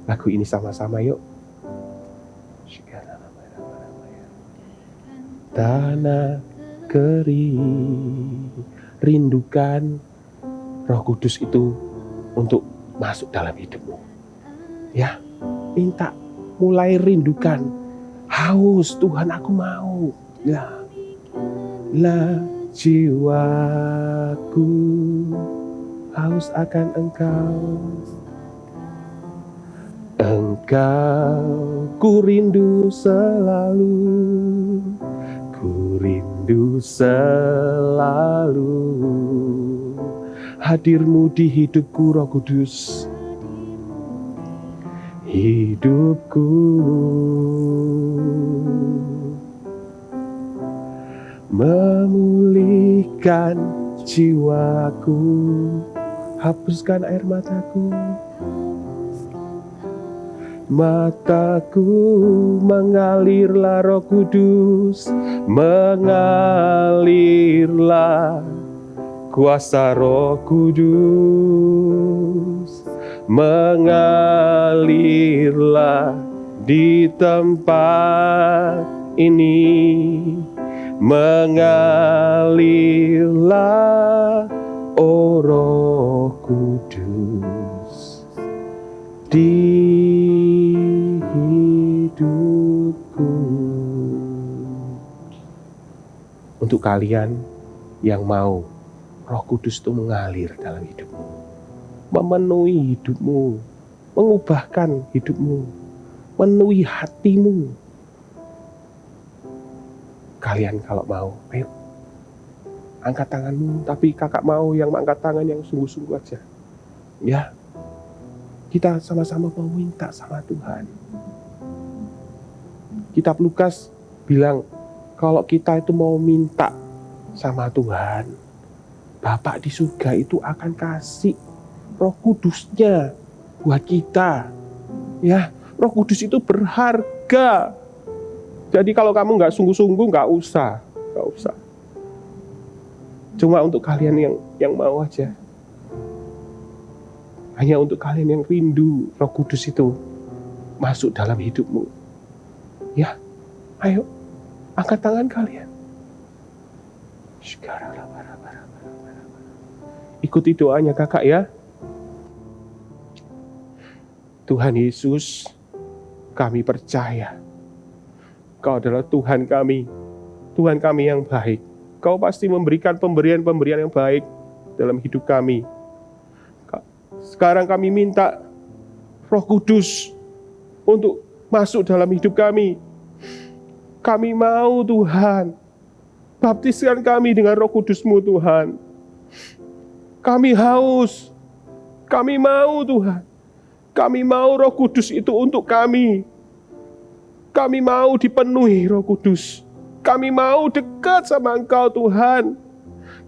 S8: lagu ini sama-sama yuk. Tanah kering, rindukan Roh Kudus itu untuk masuk dalam hidupmu. Ya, minta mulai rindukan. Haus, Tuhan aku mau. Ya. Lah jiwaku haus akan Engkau. Engkau ku rindu selalu. Ku rindu selalu hadir-Mu di hidupku Roh Kudus. Hidupku memulihkan jiwaku, hapuskan air mataku. Mataku mengalirlah Roh Kudus, mengalirlah kuasa Roh Kudus, mengalirlah di tempat ini, mengalirlah oh Roh Kudus di hidupku. Untuk kalian yang mau Roh Kudus itu mengalir dalam hidupmu, memenuhi hidupmu, mengubahkan hidupmu, memenuhi hatimu. Kalian kalau mau, ayo angkat tanganmu, tapi kakak mau yang angkat tangan yang sungguh-sungguh aja. Ya, kita sama-sama mau minta sama Tuhan. Kitab Lukas bilang kalau kita itu mau minta sama Tuhan, Bapak di surga itu akan kasih Roh Kudusnya buat kita. Ya, Roh Kudus itu berharga. Jadi kalau kamu nggak sungguh-sungguh nggak usah. Cuma untuk kalian yang mau aja. Hanya untuk kalian yang rindu Roh Kudus itu masuk dalam hidupmu. Ya, ayo angkat tangan kalian. Ikuti doanya kakak ya. Tuhan Yesus, kami percaya Kau adalah Tuhan kami yang baik. Kau pasti memberikan pemberian-pemberian yang baik dalam hidup kami. Sekarang kami minta Roh Kudus untuk masuk dalam hidup kami. Kami mau Tuhan, baptiskan kami dengan Roh Kudus-Mu Tuhan. Kami haus, kami mau Tuhan. Kami mau Roh Kudus itu untuk kami. Kami mau dipenuhi Roh Kudus. Kami mau dekat sama Engkau Tuhan.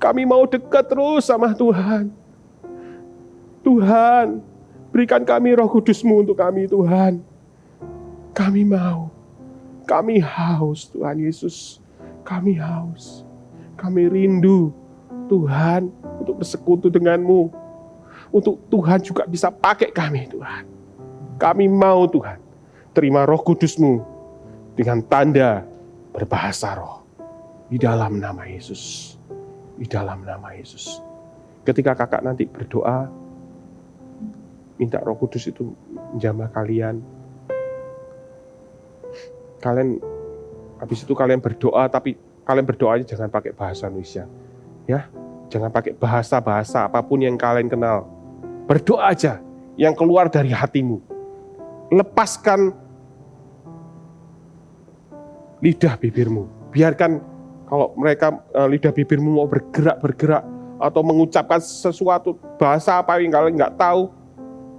S8: Kami mau dekat terus sama Tuhan. Tuhan, berikan kami Roh Kudus-Mu untuk kami Tuhan. Kami mau. Kami haus Tuhan Yesus. Kami haus. Kami rindu Tuhan untuk bersekutu dengan-Mu. Untuk Tuhan juga bisa pakai kami Tuhan. Kami mau Tuhan terima Roh Kudus-Mu dengan tanda berbahasa roh. Di dalam nama Yesus. Di dalam nama Yesus. Ketika kakak nanti berdoa, minta Roh Kudus itu menjamah kalian. Habis itu kalian berdoa, tapi kalian berdoanya jangan pakai bahasa Indonesia. Ya, jangan pakai bahasa-bahasa apapun yang kalian kenal. Berdoa aja yang keluar dari hatimu. Lepaskan lidah bibirmu. Biarkan kalau mereka lidah bibirmu mau bergerak atau mengucapkan sesuatu bahasa apa yang kalian nggak tahu,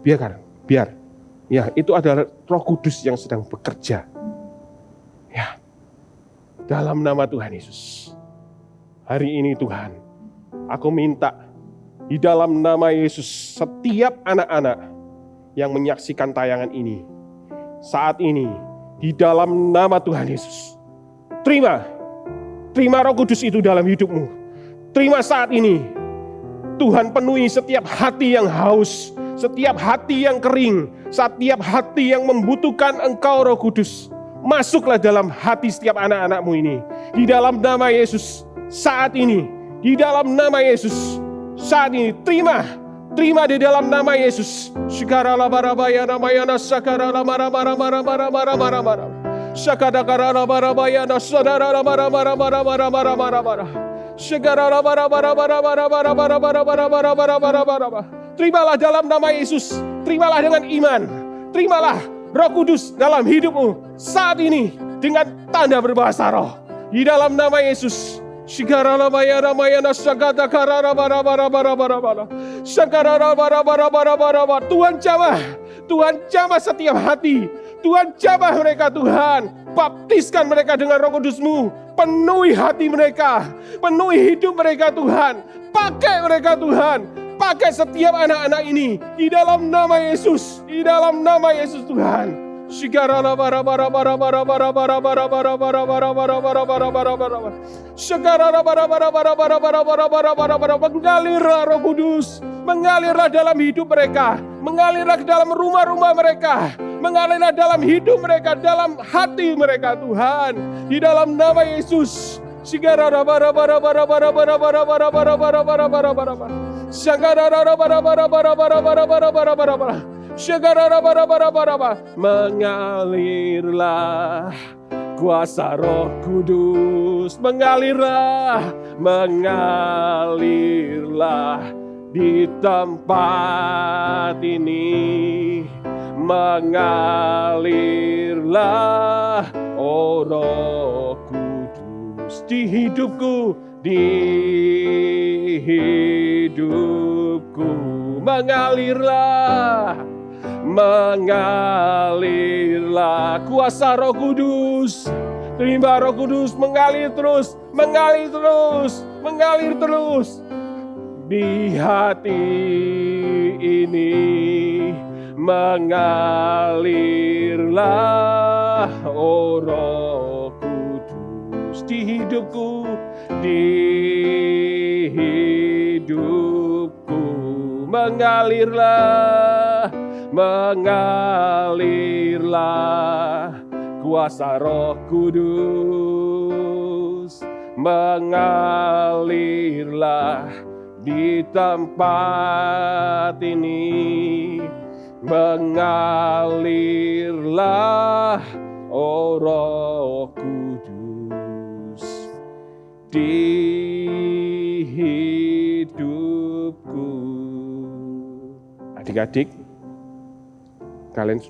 S8: biar. Ya, itu adalah Roh Kudus yang sedang bekerja. Ya, dalam nama Tuhan Yesus. Hari ini Tuhan, aku minta di dalam nama Yesus, setiap anak-anak yang menyaksikan tayangan ini, saat ini, di dalam nama Tuhan Yesus, terima Roh Kudus itu dalam hidupmu. Terima saat ini, Tuhan penuhi setiap hati yang haus, setiap hati yang kering, setiap hati yang membutuhkan Engkau Roh Kudus. Masuklah dalam hati setiap anak-anak-Mu ini. Di dalam nama Yesus, saat ini, di dalam nama Yesus, saat ini, terima di dalam nama Yesus. Syukarala barabaya namayana sakarala marabara. Syakadakarala barabaya nasadara marabara. Syukarala barabara. Terimalah dalam nama Yesus. Terimalah dengan iman. Terimalah Roh Kudus dalam hidupmu saat ini dengan tanda berbahasa roh. Di dalam nama Yesus. Shikarala bayara mayana sakata karara bara. Sakarara bara. Tuhan jamah setiap hati. Tuhan jamah mereka Tuhan. Baptiskan mereka dengan Roh Kudus-Mu. Penuhi hati mereka. Penuhi hidup mereka Tuhan. Pakai mereka Tuhan. Pakai setiap anak-anak ini. Di dalam nama Yesus. Di dalam nama Yesus Tuhan. Shikarala bara. Sekarang mengalirlah Roh Kudus, mengalirlah dalam hidup mereka, mengalirlah ke dalam rumah-rumah mereka, mengalirlah dalam hidup mereka, dalam hati mereka Tuhan, di dalam nama Yesus. Mengalirlah kuasa Roh Kudus, mengalirlah di tempat ini, mengalirlah Roh Kudus di hidupku, mengalirlah mengalirlah kuasa Roh Kudus. Terima Roh Kudus mengalir terus, mengalir terus, mengalir terus di hati ini. Mengalirlah oh Roh Kudus di hidupku, di hidupku. Mengalirlah, mengalirlah kuasa Roh Kudus. Mengalirlah di tempat ini. Mengalirlah oh Roh Kudus di hidupku. Adik-adik, kalian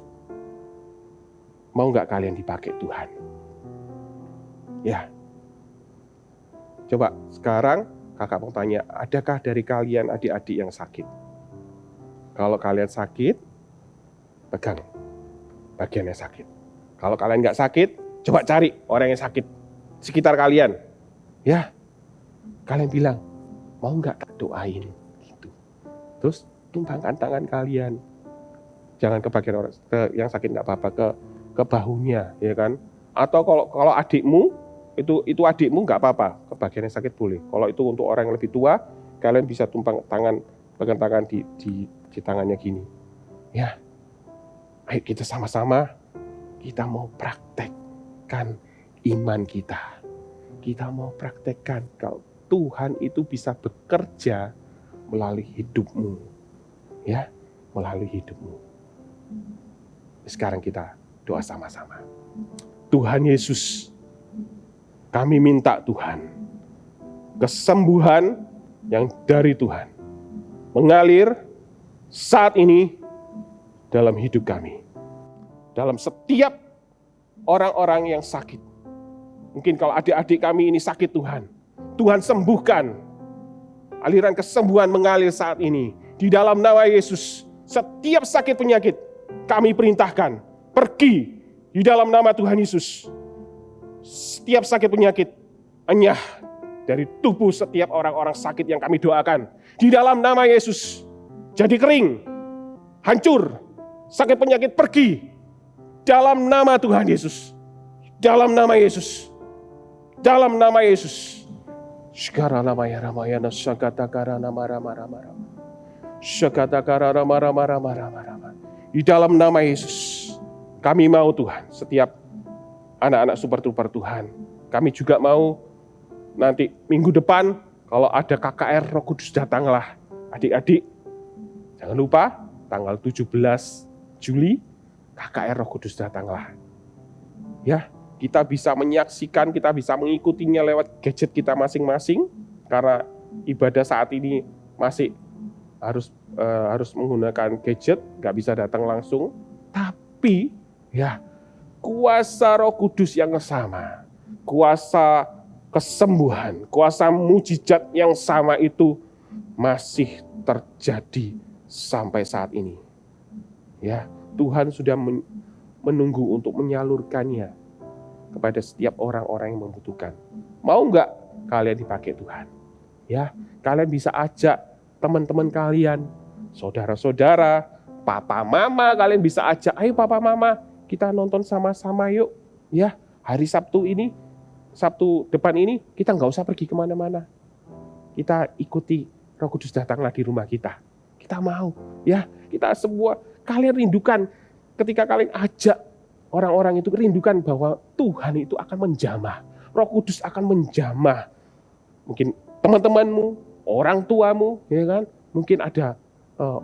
S8: mau nggak kalian dipakai Tuhan? Ya. Coba sekarang kakak mau tanya, adakah dari kalian adik-adik yang sakit? Kalau kalian sakit, pegang bagian yang sakit. Kalau kalian nggak sakit, coba cari orang yang sakit sekitar kalian. Ya, kalian bilang, mau nggak doain? Gitu. Terus tumpangkan tangan kalian. Jangan ke bagian orang yang sakit, nggak apa-apa, ke bahunya, ya kan? Atau kalau adikmu itu adikmu nggak apa-apa, ke bagian yang sakit boleh. Kalau itu untuk orang yang lebih tua, kalian bisa tumpang tangan, pegang tangan di tangannya gini. Ya. Ayo kita sama-sama, kita mau praktekkan iman kita. Kita mau praktekkan kalau Tuhan itu bisa bekerja melalui hidupmu. Ya, melalui hidupmu. Sekarang kita doa sama-sama. Tuhan Yesus, kami minta Tuhan, kesembuhan yang dari Tuhan mengalir saat ini dalam hidup kami. Dalam setiap orang-orang yang sakit. Mungkin kalau adik-adik kami ini sakit Tuhan. Tuhan sembuhkan. Aliran kesembuhan mengalir saat ini. Di dalam nama Yesus. Setiap sakit penyakit kami perintahkan. Pergi di dalam nama Tuhan Yesus. Setiap sakit penyakit enyah dari tubuh setiap orang-orang sakit yang kami doakan. Di dalam nama Yesus. Jadi kering. Hancur. Sakit penyakit pergi dalam nama Tuhan Yesus. Dalam nama Yesus. Dalam nama Yesus. Sekarang namanya Ramayana Sagatakara nama Rama. Sagatakara Rama. Di dalam nama Yesus. Kami mau Tuhan, setiap anak-anak super trooper Tuhan. Kami juga mau nanti minggu depan kalau ada KKR Roh Kudus datanglah. Adik-adik, jangan lupa tanggal 17 Juli, KKR Roh Kudus datanglah. Ya, kita bisa menyaksikan, kita bisa mengikutinya lewat gadget kita masing-masing. Karena ibadah saat ini masih harus menggunakan gadget, nggak bisa datang langsung. Tapi, ya, kuasa Roh Kudus yang sama, kuasa kesembuhan, kuasa mujizat yang sama itu masih terjadi sampai saat ini. Ya, Tuhan sudah menunggu untuk menyalurkannya kepada setiap orang-orang yang membutuhkan. Mau nggak kalian dipakai Tuhan? Ya, kalian bisa ajak teman-teman kalian, saudara-saudara, papa mama, kalian bisa ajak, ayo papa mama, kita nonton sama-sama yuk. Ya, hari Sabtu depan ini, kita nggak usah pergi kemana-mana. Kita ikuti Roh Kudus datanglah di rumah kita. Kita mau, ya, kita semua. Kalian rindukan ketika kalian ajak orang-orang itu, rindukan bahwa Tuhan itu akan menjamah. Roh Kudus akan menjamah. Mungkin teman-temanmu, orang tuamu, ya kan? Mungkin ada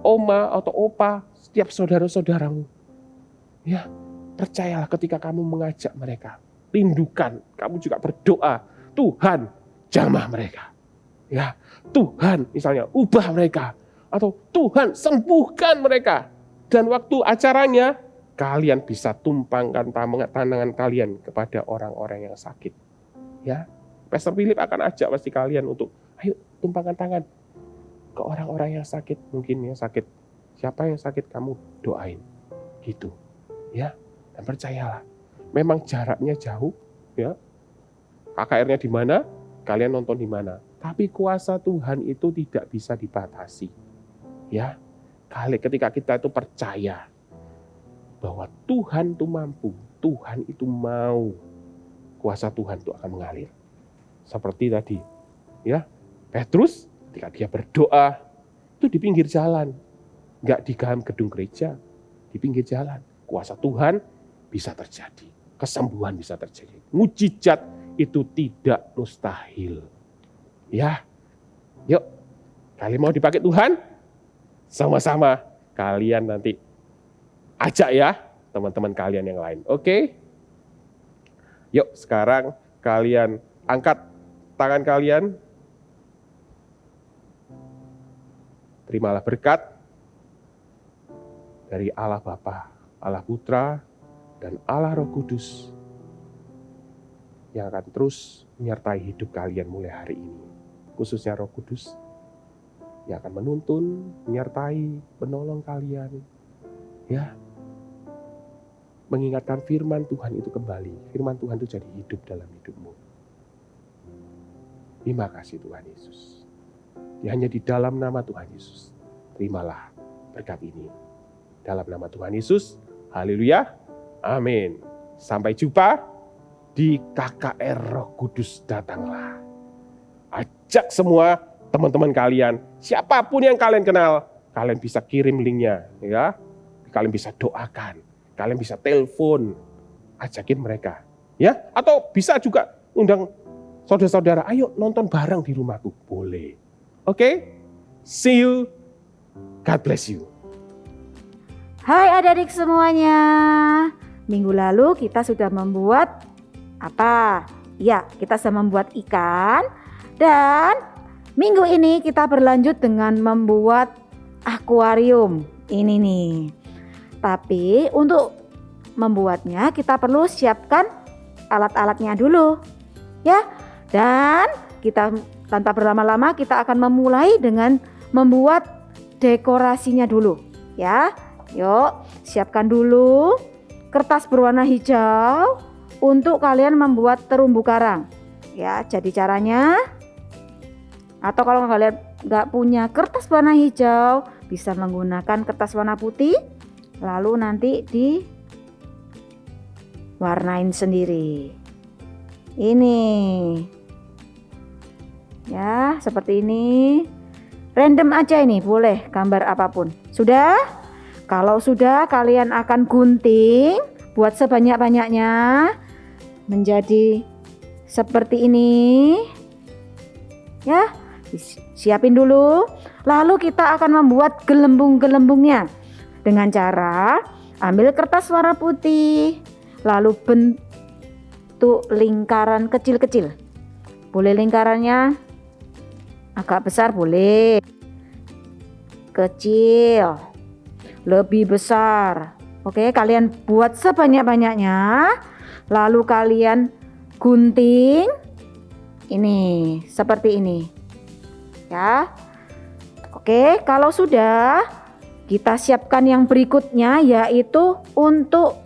S8: oma atau opa, setiap saudara-saudaramu. Ya, percayalah ketika kamu mengajak mereka. Rindukan, kamu juga berdoa. Tuhan, jamah mereka. Ya, Tuhan misalnya ubah mereka. Atau Tuhan sembuhkan mereka. Dan waktu acaranya, kalian bisa tumpangkan tangan kalian kepada orang-orang yang sakit. Ya, Pastor Philip akan ajak pasti kalian untuk, ayo tumpangkan tangan ke orang-orang yang sakit. Mungkin yang sakit, siapa yang sakit kamu doain. Gitu. Ya. Dan percayalah, memang jaraknya jauh, ya. KKR-nya di mana? Kalian nonton di mana? Tapi kuasa Tuhan itu tidak bisa dibatasi. Ya. Ketika kita itu percaya bahwa Tuhan itu mampu, Tuhan itu mau, kuasa Tuhan itu akan mengalir. Seperti tadi, ya, Petrus ketika dia berdoa itu di pinggir jalan, nggak di dalam gedung gereja, di pinggir jalan. Kuasa Tuhan bisa terjadi, kesembuhan bisa terjadi, mujizat itu tidak mustahil. Ya, yuk, kalian mau dipakai Tuhan? Sama-sama kalian nanti ajak ya teman-teman kalian yang lain, oke? Yuk sekarang kalian angkat tangan kalian. Terimalah berkat dari Allah Bapa, Allah Putra, dan Allah Roh Kudus yang akan terus menyertai hidup kalian mulai hari ini. Khususnya Roh Kudus yang akan menuntun, menyertai, menolong kalian. Ya, mengingatkan firman Tuhan itu kembali. Firman Tuhan itu jadi hidup dalam hidupmu. Terima kasih Tuhan Yesus. Hanya di dalam nama Tuhan Yesus. Terimalah berkat ini. Dalam nama Tuhan Yesus. Haleluya. Amin. Sampai jumpa di KKR Roh Kudus datanglah. Ajak semua teman-teman kalian. Siapapun yang kalian kenal. Kalian bisa kirim linknya. Ya. Kalian bisa doakan. Kalian bisa telepon, ajakin mereka, ya. Atau bisa juga undang saudara-saudara, ayo nonton bareng di rumahku, boleh. Oke, see you, God bless you.
S13: Hai adik-adik semuanya, minggu lalu kita sudah membuat apa? Ya, kita sudah membuat ikan, dan minggu ini kita berlanjut dengan membuat akuarium. Ini nih. Tapi untuk membuatnya kita perlu siapkan alat-alatnya dulu. Ya. Dan kita tanpa berlama-lama kita akan memulai dengan membuat dekorasinya dulu. Ya. Yuk, siapkan dulu kertas berwarna hijau untuk kalian membuat terumbu karang. Ya, jadi caranya, atau kalau kalian nggak punya kertas warna hijau, bisa menggunakan kertas warna putih. Lalu nanti diwarnain sendiri. Ini. Ya, seperti ini. Random aja ini, boleh gambar apapun. Sudah? Kalau sudah, kalian akan gunting buat sebanyak-banyaknya menjadi seperti ini. Ya, siapin dulu. Lalu kita akan membuat gelembung-gelembungnya. Dengan cara ambil kertas warna putih, lalu bentuk lingkaran kecil-kecil. Boleh lingkarannya agak besar, boleh. Kecil, lebih besar. Oke, kalian buat sebanyak-banyaknya. Lalu kalian gunting. Ini, seperti ini. Ya. Oke, kalau sudah, kita siapkan yang berikutnya, yaitu untuk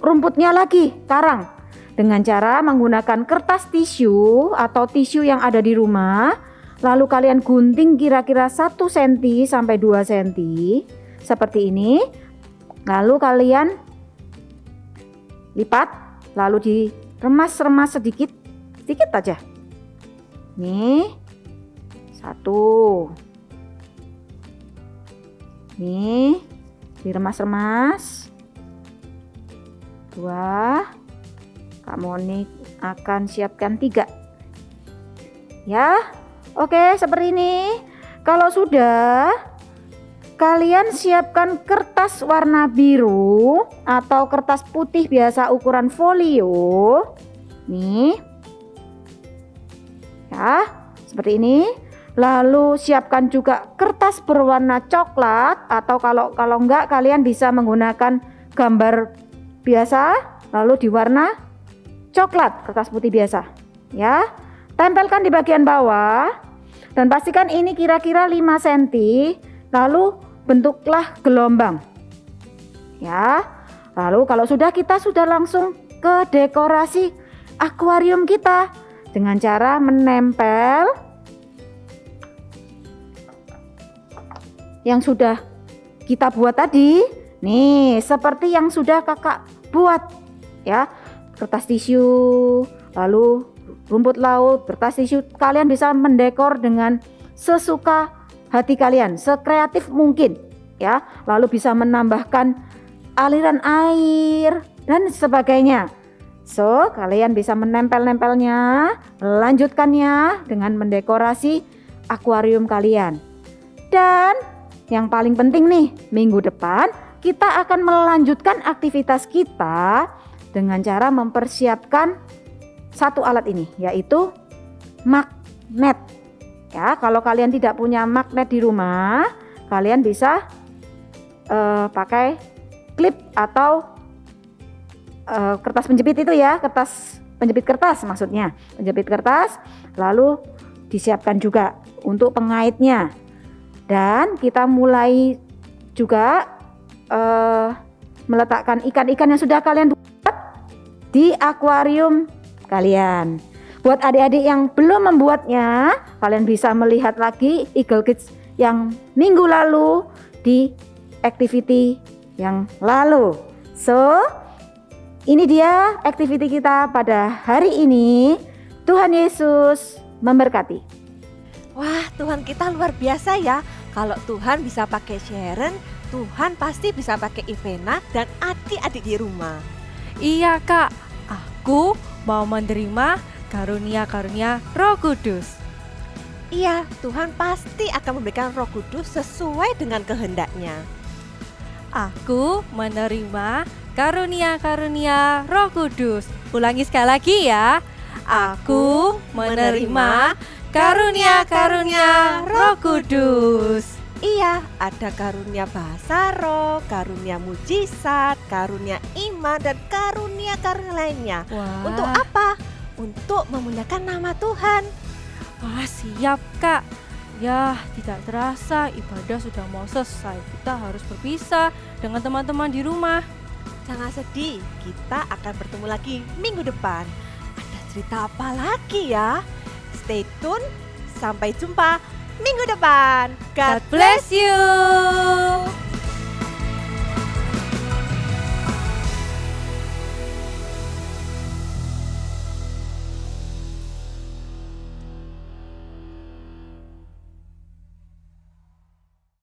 S13: rumputnya lagi, karang. Dengan cara menggunakan kertas tisu atau tisu yang ada di rumah. Lalu kalian gunting kira-kira 1 cm sampai 2 cm. Seperti ini. Lalu kalian lipat. Lalu diremas-remas sedikit. Sedikit aja. Nih. 1. Nih, diremas-remas. 2. Kak Moni akan siapkan 3. Ya, oke, seperti ini. Kalau sudah, kalian siapkan kertas warna biru atau kertas putih biasa ukuran folio. Nih. Ya, seperti ini. Lalu siapkan juga kertas berwarna coklat, atau kalau enggak kalian bisa menggunakan gambar biasa lalu di warna coklat, kertas putih biasa. Ya. Tempelkan di bagian bawah dan pastikan ini kira-kira 5 cm. Lalu bentuklah gelombang. ya. Lalu kalau kita sudah langsung ke dekorasi akuarium kita dengan cara menempel yang sudah kita buat tadi. Nih, seperti yang sudah kakak buat ya. Kertas tisu, lalu rumput laut, kertas tisu. Kalian bisa mendekor dengan sesuka hati kalian, sekreatif mungkin ya. Lalu bisa menambahkan aliran air dan sebagainya. So, kalian bisa menempel-nempelnya, melanjutkannya dengan mendekorasi akuarium kalian. Dan yang paling penting nih, minggu depan kita akan melanjutkan aktivitas kita dengan cara mempersiapkan satu alat ini, yaitu magnet. Ya, kalau kalian tidak punya magnet di rumah, kalian bisa pakai klip atau kertas penjepit itu ya, penjepit kertas maksudnya, penjepit kertas, lalu disiapkan juga untuk pengaitnya. Dan kita mulai juga meletakkan ikan-ikan yang sudah kalian buat di akuarium kalian. Buat adik-adik yang belum membuatnya, kalian bisa melihat lagi Eagle Kids yang minggu lalu di activity yang lalu. So, ini dia activity kita pada hari ini. Tuhan Yesus memberkati.
S1: Wah, Tuhan kita luar biasa ya. Kalau Tuhan bisa pakai Sharon, Tuhan pasti bisa pakai Ivena dan adik-adik di rumah.
S2: Iya Kak, aku mau menerima karunia-karunia Roh Kudus.
S1: Iya, Tuhan pasti akan memberikan Roh Kudus sesuai dengan kehendaknya.
S2: Aku menerima karunia-karunia Roh Kudus. Ulangi sekali lagi ya. Aku menerima karunia-karunia Roh Kudus.
S1: Iya, ada karunia bahasa roh, karunia mujizat, karunia iman, dan karunia-karunia lainnya.
S2: Wah.
S1: Untuk apa? Untuk memuliakan nama Tuhan.
S2: Wah, siap Kak. Ya, tidak terasa ibadah sudah mau selesai. Kita harus berpisah dengan teman-teman di rumah.
S1: Jangan sedih, kita akan bertemu lagi minggu depan. Ada cerita apa lagi ya? Stay tune, sampai jumpa minggu depan.
S2: God bless you.